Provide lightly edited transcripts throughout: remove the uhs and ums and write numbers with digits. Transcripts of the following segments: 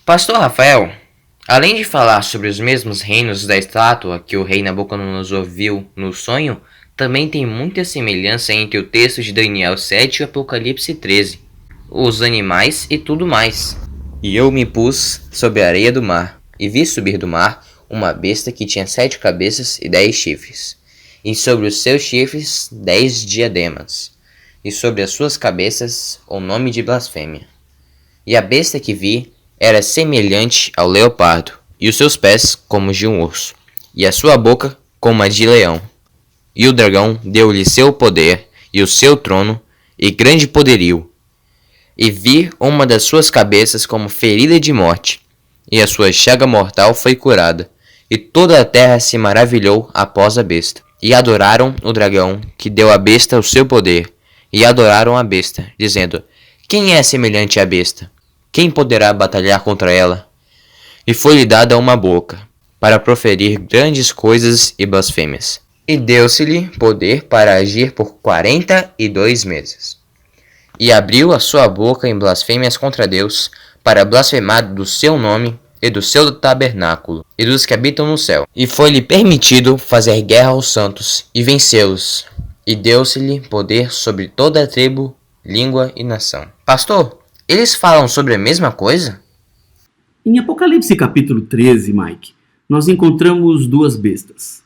Pastor Rafael, além de falar sobre os mesmos reinos da estátua que o rei Nabucodonosor viu no sonho, também tem muita semelhança entre o texto de Daniel 7 e o Apocalipse 13, os animais e tudo mais. E eu me pus sobre a areia do mar, e vi subir do mar uma besta que tinha 7 cabeças e 10 chifres, e sobre os seus chifres 10 diademas, e sobre as suas cabeças o nome de blasfêmia. E a besta que vi era semelhante ao leopardo, e os seus pés como os de um urso, e a sua boca como a de leão. E o dragão deu-lhe seu poder, e o seu trono, e grande poderio. E vi uma das suas cabeças como ferida de morte, e a sua chaga mortal foi curada, e toda a terra se maravilhou após a besta. E adoraram o dragão, que deu à besta o seu poder, e adoraram a besta, dizendo: Quem é semelhante à besta? Quem poderá batalhar contra ela? E foi-lhe dada uma boca, para proferir grandes coisas e blasfêmias. E deu-se-lhe poder para agir por 42 meses. E abriu a sua boca em blasfêmias contra Deus, para blasfemar do seu nome e do seu tabernáculo, e dos que habitam no céu. E foi-lhe permitido fazer guerra aos santos, e vencê-los. E deu-se-lhe poder sobre toda a tribo, língua e nação. Pastor, eles falam sobre a mesma coisa? Em Apocalipse capítulo 13, Mike, nós encontramos duas bestas.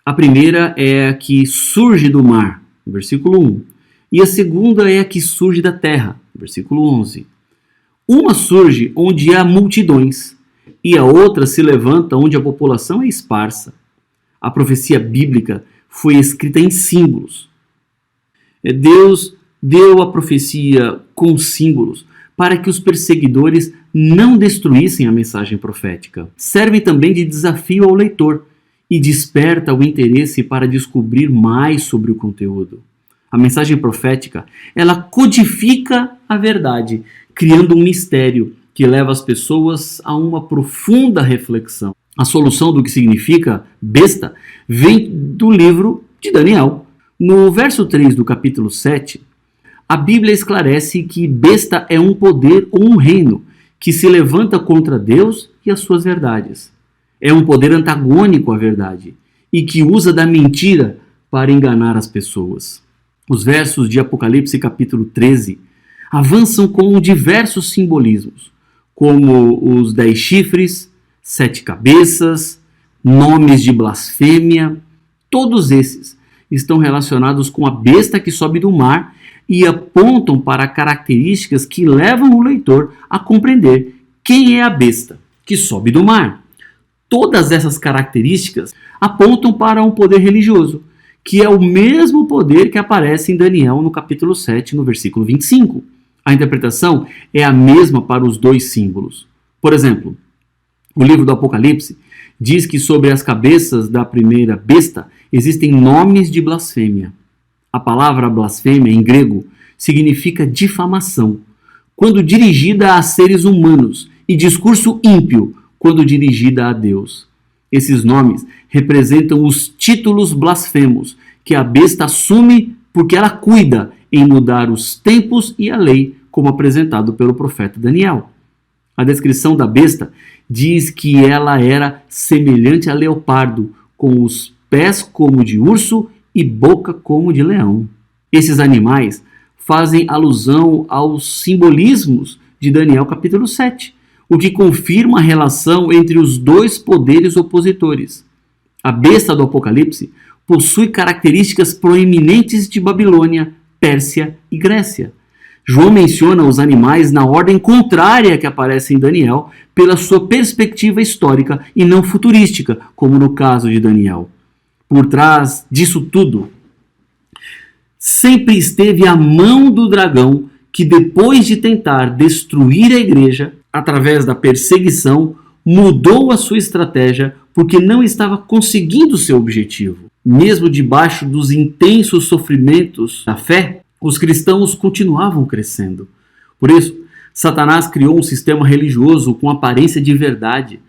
A primeira é a que surge do mar, versículo 1. E a segunda é a que surge da terra, versículo 11. Uma surge onde há multidões, e a outra se levanta onde a população é esparsa. A profecia bíblica foi escrita em símbolos. Deus deu a profecia com símbolos para que os perseguidores não destruíssem a mensagem profética. Serve também de desafio ao leitor e desperta o interesse para descobrir mais sobre o conteúdo. A mensagem profética, ela codifica a verdade, criando um mistério que leva as pessoas a uma profunda reflexão. A solução do que significa besta vem do livro de Daniel. No verso 3 do capítulo 7, a Bíblia esclarece que besta é um poder ou um reino que se levanta contra Deus e as suas verdades. É um poder antagônico à verdade e que usa da mentira para enganar as pessoas. Os versos de Apocalipse capítulo 13 avançam com diversos simbolismos, como os 10 chifres, 7 cabeças, nomes de blasfêmia. Todos esses estão relacionados com a besta que sobe do mar e apontam para características que levam o leitor a compreender quem é a besta que sobe do mar. Todas essas características apontam para um poder religioso, que é o mesmo poder que aparece em Daniel no capítulo 7, no versículo 25. A interpretação é a mesma para os dois símbolos. Por exemplo, o livro do Apocalipse diz que sobre as cabeças da primeira besta existem nomes de blasfêmia. A palavra blasfêmia, em grego, significa difamação, quando dirigida a seres humanos, e discurso ímpio, quando dirigida a Deus. Esses nomes representam os títulos blasfemos que a besta assume porque ela cuida em mudar os tempos e a lei, como apresentado pelo profeta Daniel. A descrição da besta diz que ela era semelhante a leopardo, com os pés como de urso e boca como de leão. Esses animais fazem alusão aos simbolismos de Daniel capítulo 7, o que confirma a relação entre os dois poderes opositores. A besta do Apocalipse possui características proeminentes de Babilônia, Pérsia e Grécia. João menciona os animais na ordem contrária que aparece em Daniel, pela sua perspectiva histórica e não futurística, como no caso de Daniel. Por trás disso tudo, sempre esteve a mão do dragão que, depois de tentar destruir a igreja, através da perseguição, mudou a sua estratégia porque não estava conseguindo seu objetivo. Mesmo debaixo dos intensos sofrimentos da fé, os cristãos continuavam crescendo. Por isso, Satanás criou um sistema religioso com aparência de verdade,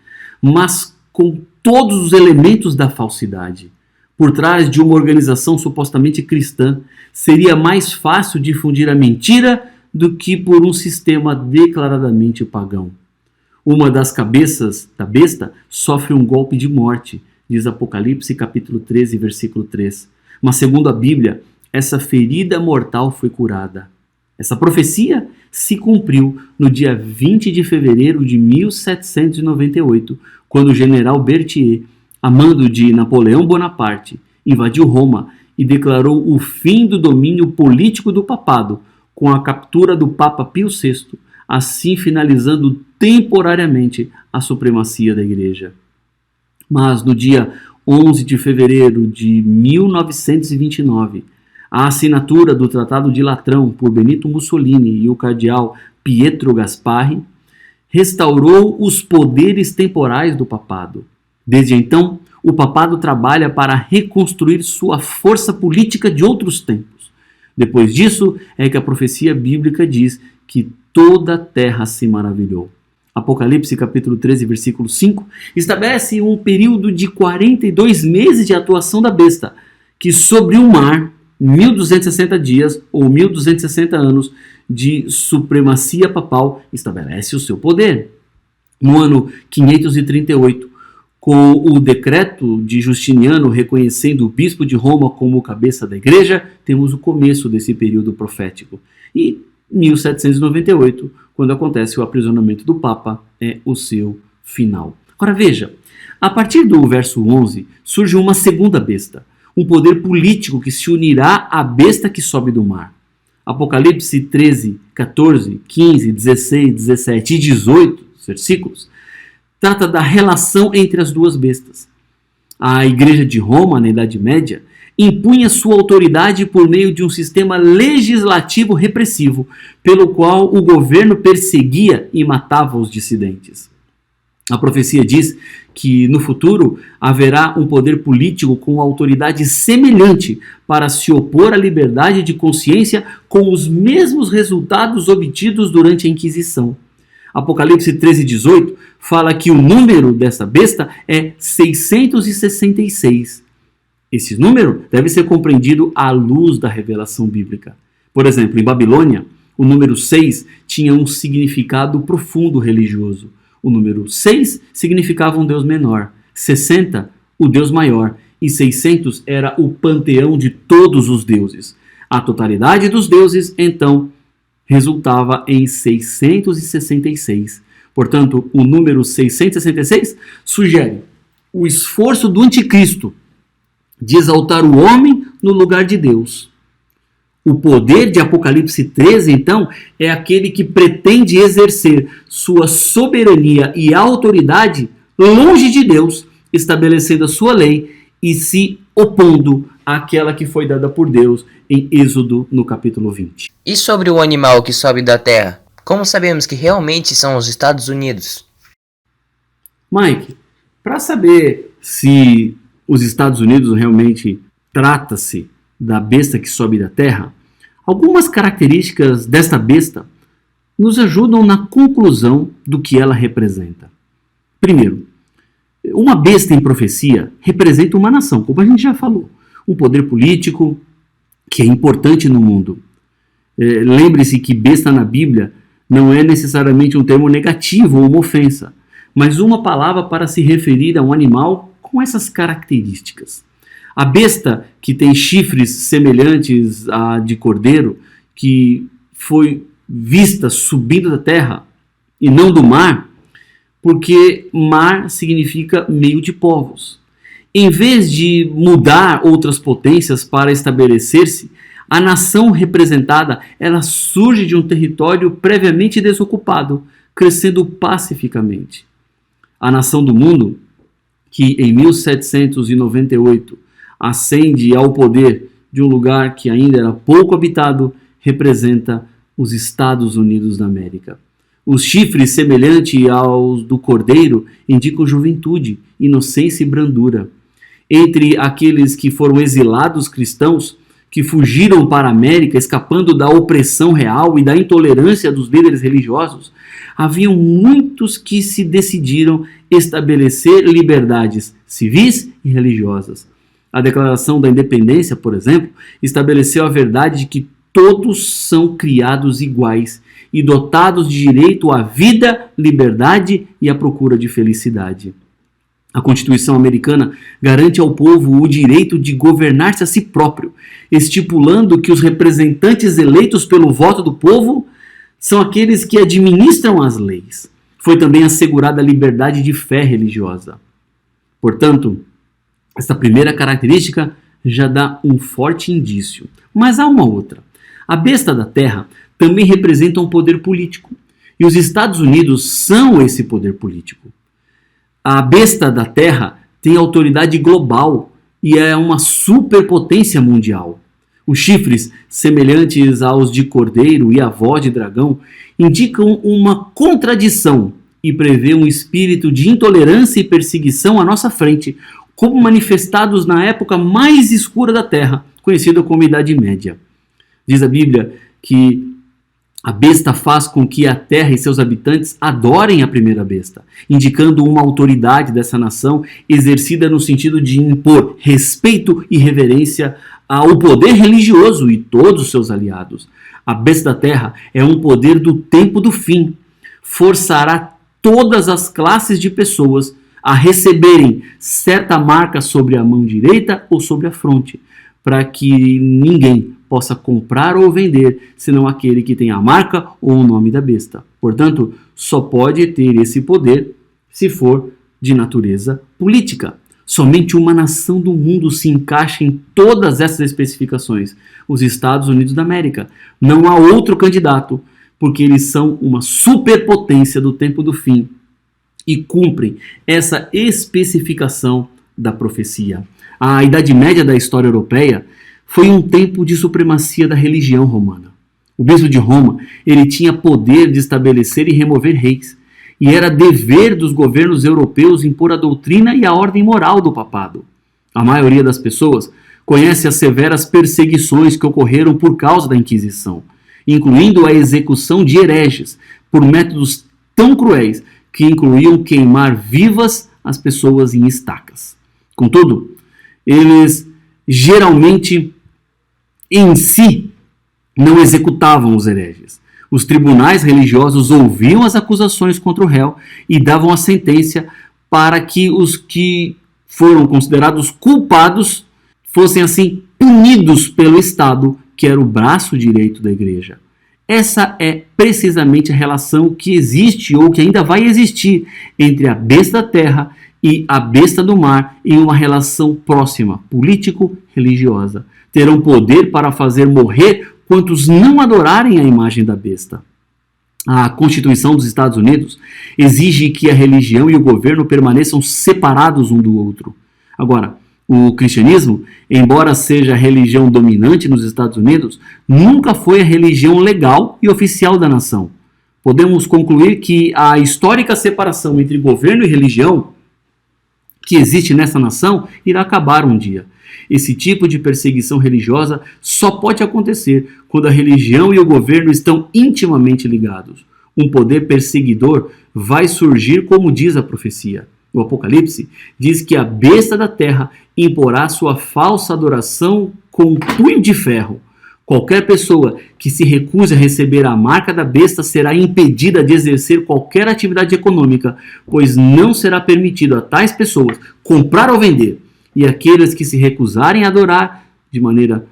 mas com todos os elementos da falsidade. Por trás de uma organização supostamente cristã, seria mais fácil difundir a mentira do que por um sistema declaradamente pagão. Uma das cabeças da besta sofre um golpe de morte, diz Apocalipse capítulo 13, versículo 3. Mas segundo a Bíblia, essa ferida mortal foi curada. Essa profecia se cumpriu no dia 20 de fevereiro de 1798, quando o general Berthier, a mando de Napoleão Bonaparte, invadiu Roma e declarou o fim do domínio político do papado, com a captura do Papa Pio VI, assim finalizando temporariamente a supremacia da Igreja. Mas no dia 11 de fevereiro de 1929, a assinatura do Tratado de Latrão por Benito Mussolini e o cardeal Pietro Gasparri restaurou os poderes temporais do papado. Desde então, o papado trabalha para reconstruir sua força política de outros tempos. Depois disso, é que a profecia bíblica diz que toda a terra se maravilhou. Apocalipse capítulo 13, versículo 5, estabelece um período de 42 meses de atuação da besta, que sobre o mar, 1260 dias ou 1260 anos de supremacia papal, estabelece o seu poder. No ano 538, com o decreto de Justiniano reconhecendo o bispo de Roma como cabeça da igreja, temos o começo desse período profético. E 1798, quando acontece o aprisionamento do Papa, é o seu final. Agora veja, a partir do verso 11, surge uma segunda besta, um poder político que se unirá à besta que sobe do mar. Apocalipse 13, 14, 15, 16, 17 e 18 versículos trata da relação entre as duas bestas. A Igreja de Roma, na Idade Média, impunha sua autoridade por meio de um sistema legislativo repressivo, pelo qual o governo perseguia e matava os dissidentes. A profecia diz que no futuro haverá um poder político com autoridade semelhante para se opor à liberdade de consciência, com os mesmos resultados obtidos durante a Inquisição. Apocalipse 13:18 fala que o número dessa besta é 666. Esse número deve ser compreendido à luz da revelação bíblica. Por exemplo, em Babilônia, o número 6 tinha um significado profundo religioso. O número 6 significava um Deus menor, 60, o Deus maior, e 600 era o panteão de todos os deuses. A totalidade dos deuses, então, resultava em 666. Portanto, o número 666 sugere o esforço do anticristo de exaltar o homem no lugar de Deus. O poder de Apocalipse 13, então, é aquele que pretende exercer sua soberania e autoridade longe de Deus, estabelecendo a sua lei e se opondo àquela que foi dada por Deus em Êxodo, no capítulo 20. E sobre o animal que sobe da terra? Como sabemos que realmente são os Estados Unidos? Mike, para saber se os Estados Unidos realmente trata-se da besta que sobe da terra, algumas características desta besta nos ajudam na conclusão do que ela representa. Primeiro, uma besta em profecia representa uma nação, como a gente já falou, um poder político que é importante no mundo. Lembre-se que besta na Bíblia não é necessariamente um termo negativo ou uma ofensa, mas uma palavra para se referir a um animal com essas características. A besta que tem chifres semelhantes à de cordeiro, que foi vista subindo da terra e não do mar, porque mar significa meio de povos. Em vez de mudar outras potências para estabelecer-se, a nação representada ela surge de um território previamente desocupado, crescendo pacificamente. A nação do mundo, que em 1798 ascende ao poder de um lugar que ainda era pouco habitado, representa os Estados Unidos da América. Os chifres semelhantes aos do cordeiro indicam juventude, inocência e brandura. Entre aqueles que foram exilados cristãos, que fugiram para a América, escapando da opressão real e da intolerância dos líderes religiosos, haviam muitos que se decidiram estabelecer liberdades civis e religiosas. A Declaração da Independência, por exemplo, estabeleceu a verdade de que todos são criados iguais e dotados de direito à vida, liberdade e à procura de felicidade. A Constituição americana garante ao povo o direito de governar-se a si próprio, estipulando que os representantes eleitos pelo voto do povo são aqueles que administram as leis. Foi também assegurada a liberdade de fé religiosa. Portanto, esta primeira característica já dá um forte indício. Mas há uma outra. A besta da terra também representa um poder político. E os Estados Unidos são esse poder político. A besta da terra tem autoridade global e é uma superpotência mundial. Os chifres, semelhantes aos de cordeiro e a voz de dragão, indicam uma contradição e prevê um espírito de intolerância e perseguição à nossa frente, como manifestados na época mais escura da Terra, conhecida como Idade Média. Diz a Bíblia que a besta faz com que a terra e seus habitantes adorem a primeira besta, indicando uma autoridade dessa nação exercida no sentido de impor respeito e reverência ao poder religioso e todos os seus aliados. A besta da terra é um poder do tempo do fim. Forçará todas as classes de pessoas a receberem certa marca sobre a mão direita ou sobre a fronte, para que ninguém possa comprar ou vender, senão aquele que tem a marca ou o nome da besta. Portanto, só pode ter esse poder se for de natureza política. Somente uma nação do mundo se encaixa em todas essas especificações, os Estados Unidos da América. Não há outro candidato, porque eles são uma superpotência do tempo do fim e cumprem essa especificação da profecia. A Idade Média da história europeia foi um tempo de supremacia da religião romana. O bispo de Roma, ele tinha poder de estabelecer e remover reis, e era dever dos governos europeus impor a doutrina e a ordem moral do papado. A maioria das pessoas conhece as severas perseguições que ocorreram por causa da Inquisição, incluindo a execução de hereges por métodos tão cruéis que incluíam queimar vivas as pessoas em estacas. Contudo, eles geralmente em si não executavam os hereges. Os tribunais religiosos ouviam as acusações contra o réu e davam a sentença para que os que foram considerados culpados fossem assim punidos pelo Estado, que era o braço direito da igreja. Essa é precisamente a relação que existe ou que ainda vai existir entre a besta da terra e a besta do mar em uma relação próxima, político-religiosa. Terão poder para fazer morrer quantos não adorarem a imagem da besta. A Constituição dos Estados Unidos exige que a religião e o governo permaneçam separados um do outro. Agora, o cristianismo, embora seja a religião dominante nos Estados Unidos, nunca foi a religião legal e oficial da nação. Podemos concluir que a histórica separação entre governo e religião que existe nessa nação irá acabar um dia. Esse tipo de perseguição religiosa só pode acontecer quando a religião e o governo estão intimamente ligados. Um poder perseguidor vai surgir, como diz a profecia. O Apocalipse diz que a besta da terra imporá sua falsa adoração com punho de ferro. Qualquer pessoa que se recuse a receber a marca da besta será impedida de exercer qualquer atividade econômica, pois não será permitido a tais pessoas comprar ou vender. E aqueles que se recusarem a adorar de maneira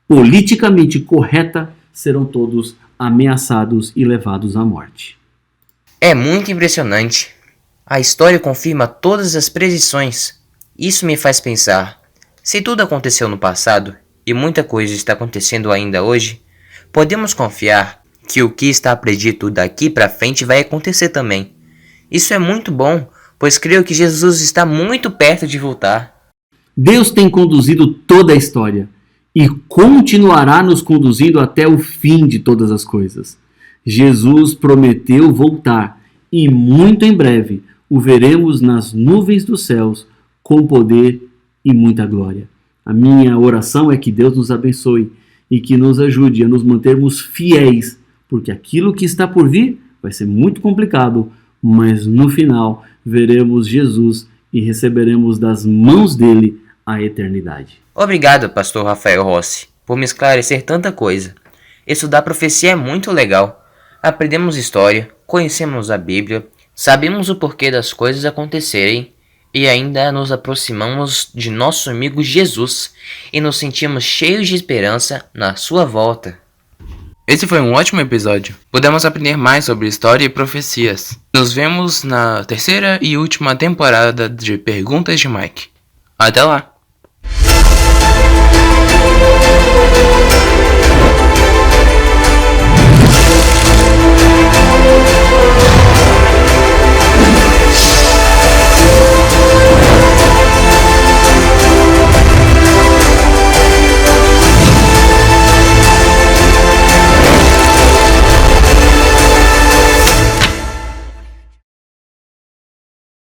politicamente correta serão todos ameaçados e levados à morte. É muito impressionante. A história confirma todas as predições. Isso me faz pensar, se tudo aconteceu no passado e muita coisa está acontecendo ainda hoje, podemos confiar que o que está predito daqui para frente vai acontecer também. Isso é muito bom, pois creio que Jesus está muito perto de voltar. Deus tem conduzido toda a história e continuará nos conduzindo até o fim de todas as coisas. Jesus prometeu voltar e muito em breve o veremos nas nuvens dos céus com poder e muita glória. A minha oração é que Deus nos abençoe e que nos ajude a nos mantermos fiéis, porque aquilo que está por vir vai ser muito complicado, mas no final veremos Jesus e receberemos das mãos dele a eternidade. Obrigado, pastor Rafael Rossi, por me esclarecer tanta coisa. Estudar profecia é muito legal. Aprendemos história, conhecemos a Bíblia, sabemos o porquê das coisas acontecerem e ainda nos aproximamos de nosso amigo Jesus e nos sentimos cheios de esperança na sua volta. Esse foi um ótimo episódio. Pudemos aprender mais sobre história e profecias. Nos vemos na terceira e última temporada de Perguntas de Mike. Até lá!